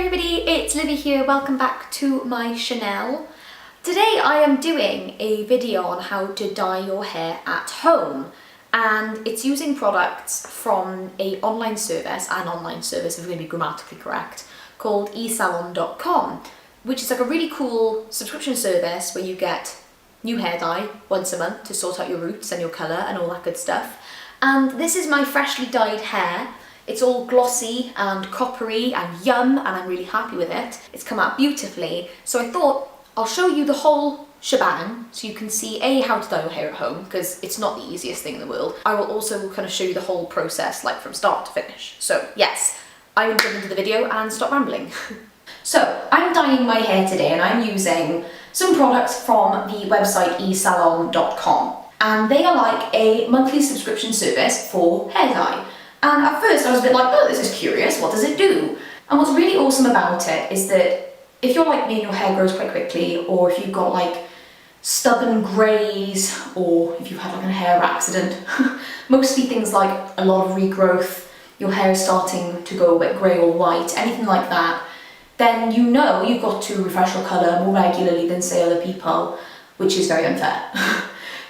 everybody, it's Livie here. Welcome back to my Chanel. Today I am doing a video on how to dye your hair at home, and it's using products from an online service, if we're going to be grammatically correct, called eSalon.com, which is like a really cool subscription service where you get new hair dye once a month to sort out your roots and your colour and all that good stuff. And this is my freshly dyed hair. It's all glossy and coppery and yum, and I'm really happy with it. It's come out beautifully. So I thought I'll show you the whole shebang so you can see A, how to dye your hair at home, because it's not the easiest thing in the world. I will also kind of show you the whole process, like from start to finish. So yes, I will jump into the video and stop rambling. So I'm dyeing my hair today and I'm using some products from the website eSalon.com. And they are like a monthly subscription service for hair dye. And at first I was a bit like, oh, this is curious, what does it do? And what's really awesome about it is that if you're like me and your hair grows quite quickly, or if you've got like stubborn greys, or if you've had like a hair accident, mostly things like a lot of regrowth, your hair is starting to go a bit grey or white, anything like that, then you know you've got to refresh your colour more regularly than say other people, which is very unfair.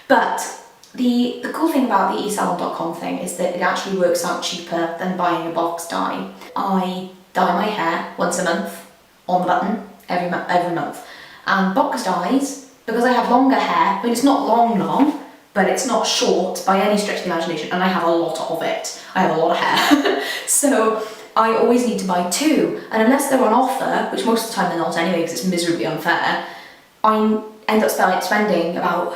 But the cool thing about the eSalon.com thing is that it actually works out cheaper than buying a box dye. I dye my hair once a month on the button every month. And box dyes, because I have longer hair, I mean it's not long, but it's not short by any stretch of the imagination, and I have a lot of it. I have a lot of hair. So I always need to buy two, and unless they're on offer, which most of the time they're not anyway because it's miserably unfair, I end up spending about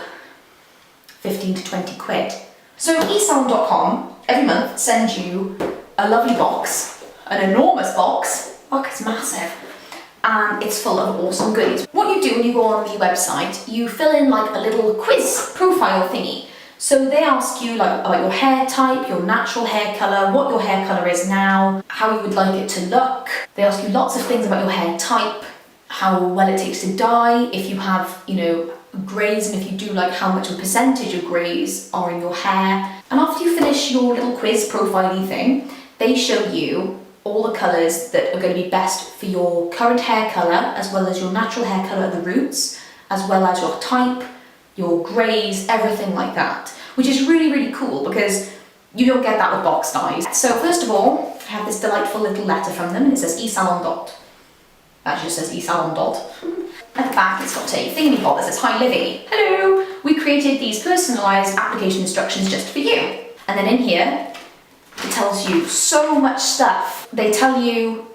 15 to 20 quid. So eSalon.com every month sends you a lovely box, an enormous box. Look, it's massive. And it's full of awesome goodies. What you do when you go on the website, you fill in like a little quiz profile thingy. So they ask you like about your hair type, your natural hair colour, what your hair colour is now, how you would like it to look. They ask you lots of things about your hair type, how well it takes to dye, if you have, greys, and if you do, like how much of a percentage of greys are in your hair. And after you finish your little quiz profiling thing, they show you all the colours that are going to be best for your current hair colour, as well as your natural hair colour at the roots, as well as your type, your greys, everything like that, which is really, really cool because you don't get that with box dyes. So first of all, I have this delightful little letter from them, and it says eSalon . Actually just says eSalon . At the back it's got a thingy bob that says, "Hi Livie, hello, we created these personalised application instructions just for you." And then in here it tells you so much stuff. They tell you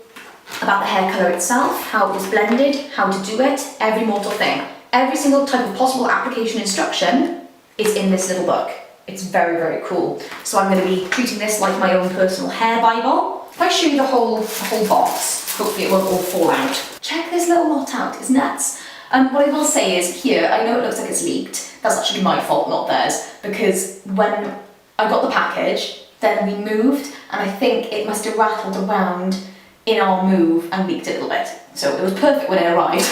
about the hair colour itself, how it was blended, how to do it, every mortal thing. Every single type of possible application instruction is in this little book. It's very, very cool. So I'm going to be treating this like my own personal hair Bible. If I show you the whole box, hopefully it won't all fall out. Check this little lot out, it's nuts. What I will say is here, I know it looks like it's leaked. That's actually my fault, not theirs, because when I got the package, then we moved, and I think it must have rattled around in our move and leaked a little bit. So it was perfect when it arrived,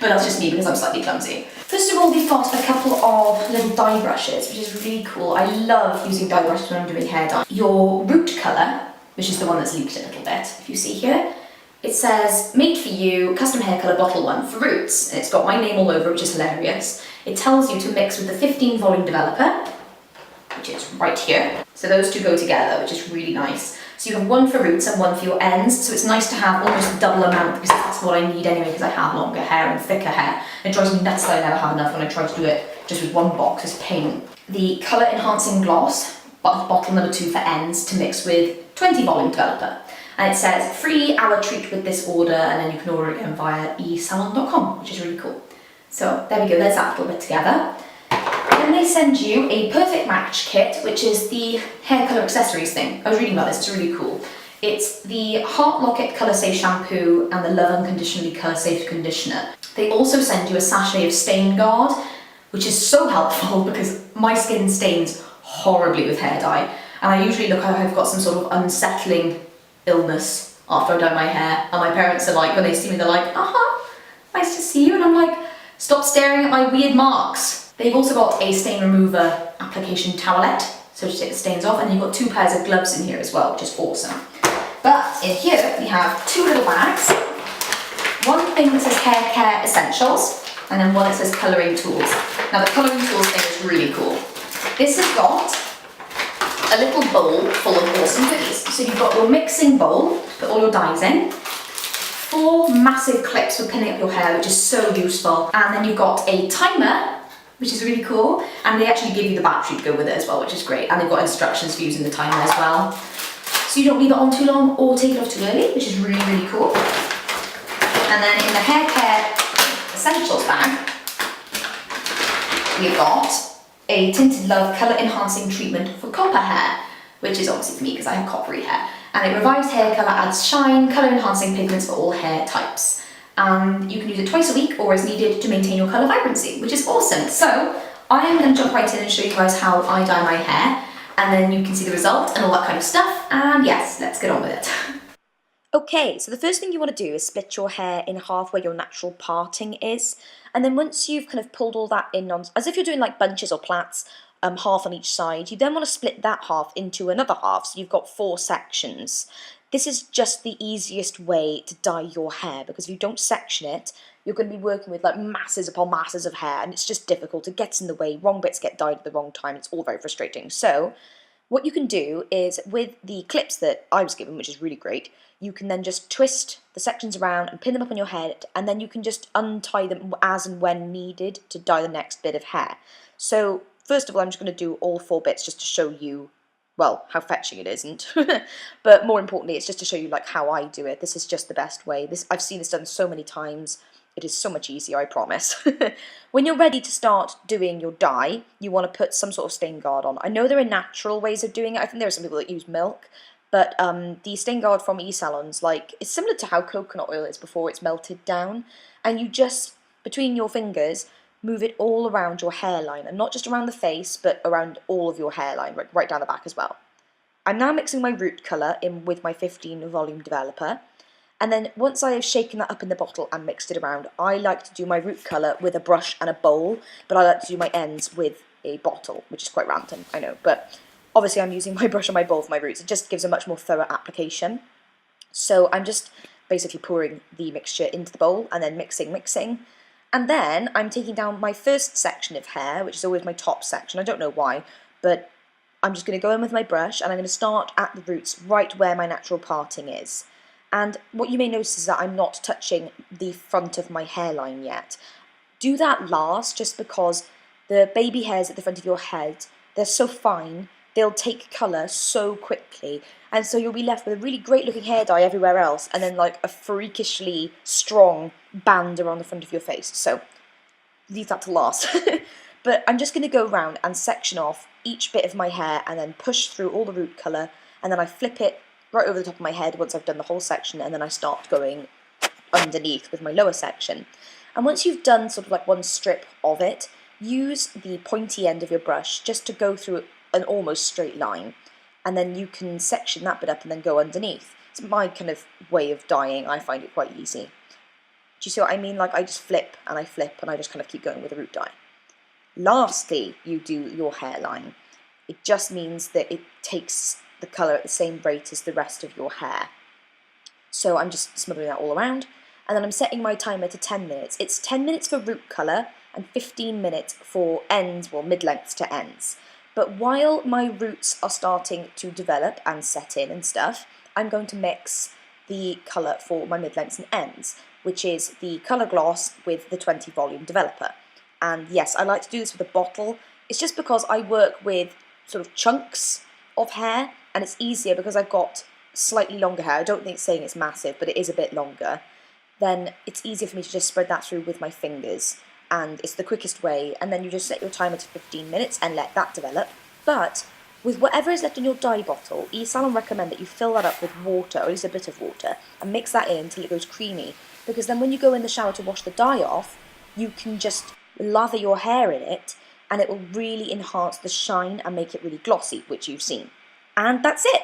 but that's just me because I'm slightly clumsy. First of all, we've got a couple of little dye brushes, which is really cool. I love using dye brushes when I'm doing hair dye. Your root colour, which is the one that's leaked a little bit, if you see here, it says, "Made for you, custom hair colour bottle 1 for roots." And it's got my name all over it, which is hilarious. It tells you to mix with the 15 volume developer, which is right here. So those two go together, which is really nice. So you have one for roots and one for your ends. So it's nice to have almost a double amount, because that's what I need anyway, because I have longer hair and thicker hair. It drives me nuts that I never have enough when I try to do it just with one box. It's pain. The colour enhancing gloss, bottle number 2 for ends, to mix with 20 volume developer. And it says, "Free hour treat with this order," and then you can order it again via eSalon.com, which is really cool. So there we go, there's that little bit together. Then they send you a perfect match kit, which is the hair colour accessories thing. I was reading about this, it's really cool. It's the Heart Locket Colour Safe Shampoo and the Love Unconditionally Colour Safe Conditioner. They also send you a sachet of Stain Guard, which is so helpful because my skin stains horribly with hair dye. And I usually look like I've got some sort of unsettling illness after I dye my hair. And my parents are like, when they see me, they're like, nice to see you. And I'm like, stop staring at my weird marks. They've also got a stain remover application towelette, so to take the stains off, and you've got 2 pairs of gloves in here as well, which is awesome. But in here we have 2 little bags. one thing that says hair care essentials, and then one that says colouring tools. Now the colouring tools thing is really cool. This has got a little bowl full of awesome goodies. So you've got your mixing bowl to put all your dyes in, 4 massive clips for pinning up your hair, which is so useful, and then you've got a timer, which is really cool, and they actually give you the battery to go with it as well, which is great, and they've got instructions for using the timer as well. So you don't leave it on too long or take it off too early, which is really, really cool. And then in the hair care essentials bag, we've got a Tinted Love colour enhancing treatment for copper hair, which is obviously for me because I have coppery hair. And it revives hair colour, adds shine, colour enhancing pigments for all hair types. You can use it twice a week or as needed to maintain your colour vibrancy, which is awesome. So I am going to jump right in and show you guys how I dye my hair, and then you can see the result and all that kind of stuff. And yes, let's get on with it. Okay, so the first thing you want to do is split your hair in half where your natural parting is, and then once you've kind of pulled all that in on, as if you're doing like bunches or plaits, half on each side, you then want to split that half into another half, so you've got 4 sections. This is just the easiest way to dye your hair, because if you don't section it, you're going to be working with like masses upon masses of hair, and it's just difficult. It gets in the way, wrong bits get dyed at the wrong time, it's all very frustrating. So what you can do is, with the clips that I was given, which is really great, you can then just twist the sections around and pin them up on your head, and then you can just untie them as and when needed to dye the next bit of hair. So first of all, I'm just going to do all 4 bits just to show you, well, how fetching it isn't. But more importantly, it's just to show you like how I do it. This is just the best way. I've seen this done so many times. It is so much easier, I promise. When you're ready to start doing your dye, you want to put some sort of stain guard on. I know there are natural ways of doing it. I think there are some people that use milk, but the stain guard from eSalon's, like, it's similar to how coconut oil is before it's melted down, and you just, between your fingers, move it all around your hairline, and not just around the face, but around all of your hairline, right down the back as well. I'm now mixing my root colour in with my 15 volume developer, and then once I have shaken that up in the bottle and mixed it around, I like to do my root colour with a brush and a bowl, but I like to do my ends with a bottle, which is quite random, I know, but obviously I'm using my brush and my bowl for my roots. It just gives a much more thorough application. So I'm just basically pouring the mixture into the bowl and then mixing. And then I'm taking down my first section of hair, which is always my top section. I don't know why, but I'm just going to go in with my brush and I'm going to start at the roots right where my natural parting is. And what you may notice is that I'm not touching the front of my hairline yet. Do that last, just because the baby hairs at the front of your head, they're so fine, they'll take colour so quickly, and so you'll be left with a really great looking hair dye everywhere else, and then like a freakishly strong band around the front of your face. So leave that to last. But I'm just going to go around and section off each bit of my hair and then push through all the root colour, and then I flip it right over the top of my head once I've done the whole section, and then I start going underneath with my lower section. And once you've done sort of like one strip of it, use the pointy end of your brush just to go through an almost straight line, and then you can section that bit up and then go underneath. It's my kind of way of dyeing. I find it quite easy. Do you see what I mean? Like, I just flip and I just kind of keep going with the root dye. Lastly, you do your hairline. It just means that it takes the colour at the same rate as the rest of your hair. So I'm just smothering that all around, and then I'm setting my timer to 10 minutes. It's 10 minutes for root colour and 15 minutes for ends, well, mid-lengths to ends. But while my roots are starting to develop and set in and stuff, I'm going to mix the colour for my mid-lengths and ends, which is the colour gloss with the 20 volume developer. And yes, I like to do this with a bottle. It's just because I work with sort of chunks of hair, and it's easier because I've got slightly longer hair. I don't think it's saying it's massive, but it is a bit longer. Then it's easier for me to just spread that through with my fingers, and it's the quickest way. And then you just set your timer to 15 minutes and let that develop. But with whatever is left in your dye bottle, eSalon recommend that you fill that up with water, or at least a bit of water, and mix that in until it goes creamy, because then when you go in the shower to wash the dye off, you can just lather your hair in it, and it will really enhance the shine and make it really glossy, which you've seen. And that's it!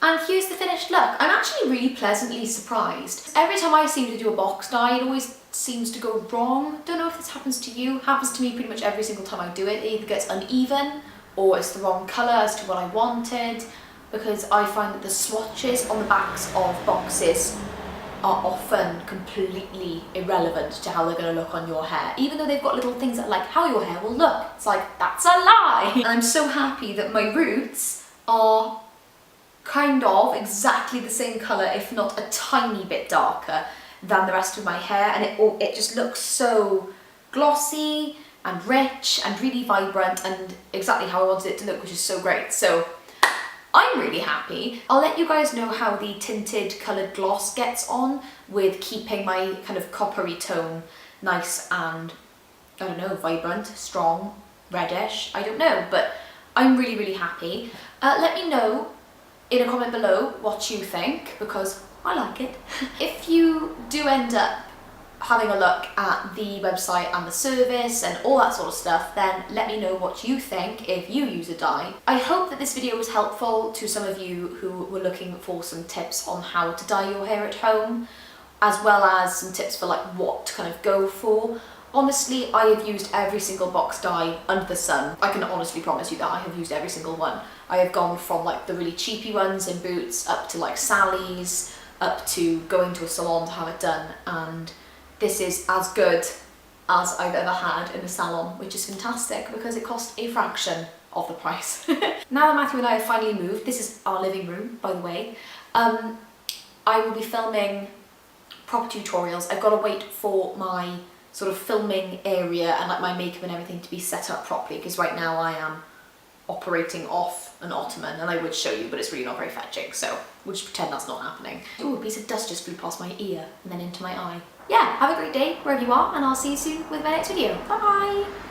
And here's the finished look. I'm actually really pleasantly surprised. Every time I seem to do a box dye, it always seems to go wrong. Don't know if this happens to you. It happens to me pretty much every single time I do it. It either gets uneven, or it's the wrong colour as to what I wanted, because I find that the swatches on the backs of boxes are often completely irrelevant to how they're going to look on your hair, even though they've got little things that like how your hair will look. It's like, that's a lie! And I'm so happy that my roots are kind of exactly the same colour, if not a tiny bit darker than the rest of my hair, and it just looks so glossy and rich and really vibrant and exactly how I wanted it to look, which is so great. So I'm really happy. I'll let you guys know how the tinted coloured gloss gets on with keeping my kind of coppery tone nice and, I don't know, vibrant, strong, reddish, I don't know, but I'm really, really happy. Let me know in a comment below what you think, because I like it. If you do end up having a look at the website and the service and all that sort of stuff, then let me know what you think if you use a dye. I hope that this video was helpful to some of you who were looking for some tips on how to dye your hair at home, as well as some tips for like what to kind of go for. Honestly, I have used every single box dye under the sun. I can honestly promise you that I have used every single one. I have gone from like the really cheapy ones in Boots up to like Sally's, up to going to a salon to have it done, and this is as good as I've ever had in a salon, which is fantastic because it cost a fraction of the price. Now that Matthew and I have finally moved, this is our living room, by the way, I will be filming proper tutorials. I've got to wait for my sort of filming area and like my makeup and everything to be set up properly, because right now I am operating off an ottoman, and I would show you, but it's really not very fetching, so we'll just pretend that's not happening. Ooh, a piece of dust just flew past my ear and then into my eye. Yeah, have a great day wherever you are, and I'll see you soon with my next video. Bye bye!